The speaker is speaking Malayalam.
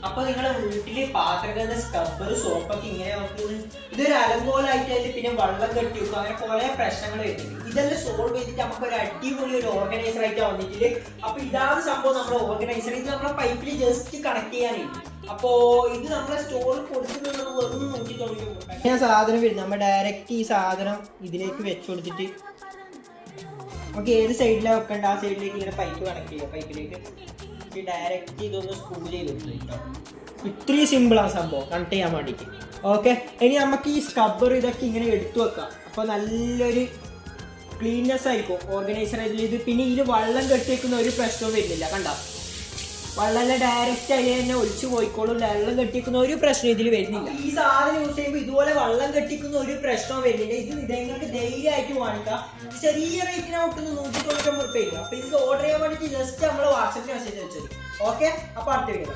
അപ്പൊ നിങ്ങളെ വീട്ടില് പാത്രങ്ങളുടെ സ്ക്രബ്ബർ സോപ്പൊക്കെ ഇങ്ങനെ വെക്കുന്നത് ഇതൊരു അലങ്കോലായിട്ട് പിന്നെ വെള്ളം കെട്ടി വെക്കും, അങ്ങനെ കുറെ പ്രശ്നങ്ങൾ വരുന്നുണ്ട്. ഇതെല്ലാം സോൾവ് ചെയ്തിട്ട് നമുക്ക് ഒരു അടിപൊളി ഒരു ഓർഗനൈസർ ആയിട്ട് വന്നിട്ടില്ല. അപ്പൊ ഇതാണ് സംഭവം നമ്മുടെ ഓർഗനൈസർ. ഇത് നമ്മുടെ പൈപ്പിൽ ജസ്റ്റ് കണക്ട് ചെയ്യാനില്ല. അപ്പോ ഇത് നമ്മളെ സ്റ്റോറിൽ കൊടുക്കുന്നത് വെറും 190. ഞാൻ സാധനം വരുന്നത് നമ്മൾ ഡയറക്റ്റ് ഈ സാധനം ഇതിലേക്ക് വെച്ചു കൊടുത്തിട്ട് നമുക്ക് ഏത് സൈഡിലാണ് വെക്കേണ്ട ആ സൈഡിലേക്ക് ഇങ്ങനെ പൈപ്പ് കണക്ട് ചെയ്യുക. പൈപ്പിലേക്ക് ഡയറക്റ്റ് ഇതൊന്ന് സ്ക്രൂ ചെയ്ത് കേട്ടോ. ഇത്രയും സിമ്പിളാണ് സംഭവം കണക്ട് ചെയ്യാൻ വേണ്ടിയിട്ട്. ഓക്കെ, ഇനി നമുക്ക് ഈ സ്ക്രബ്ബർ ഇതൊക്കെ ഇങ്ങനെ എടുത്തു വെക്കാം. അപ്പോൾ നല്ലൊരു ക്ലീൻനെസ് ആയിരിക്കും ഓർഗനൈസർ ഇത്. പിന്നെ ഇതിൽ വെള്ളം കെട്ടിവെക്കുന്ന ഒരു പ്രശ്നവും വരുന്നില്ല. കണ്ട വെള്ളം ഡയറക്റ്റ് അതിൽ തന്നെ ഒഴിച്ചു പോയിക്കോളും. വെള്ളം കെട്ടിക്കുന്ന ഒരു പ്രശ്നം ഇതിൽ വരുന്നില്ല. ഈ സാധനം യൂസ് ചെയ്യുമ്പോൾ ഇതുപോലെ വെള്ളം കെട്ടിക്കുന്ന ഒരു പ്രശ്നവും വരുന്നില്ല. ഇത് നിങ്ങൾക്ക് ധൈര്യമായിട്ട് വാങ്ങിക്കാം. ചെറിയ റേറ്റിന് ഒട്ടുന്ന 199 രൂപ. അപ്പൊ ഇത് ഓർഡർ ചെയ്യാൻ വേണ്ടിയിട്ട് ജസ്റ്റ് നമ്മൾ വാട്സാപ്പിൽ മെസ്സേജ് വെച്ചത്. ഓക്കെ, അപ്പൊ അടുത്ത വീഡിയോ.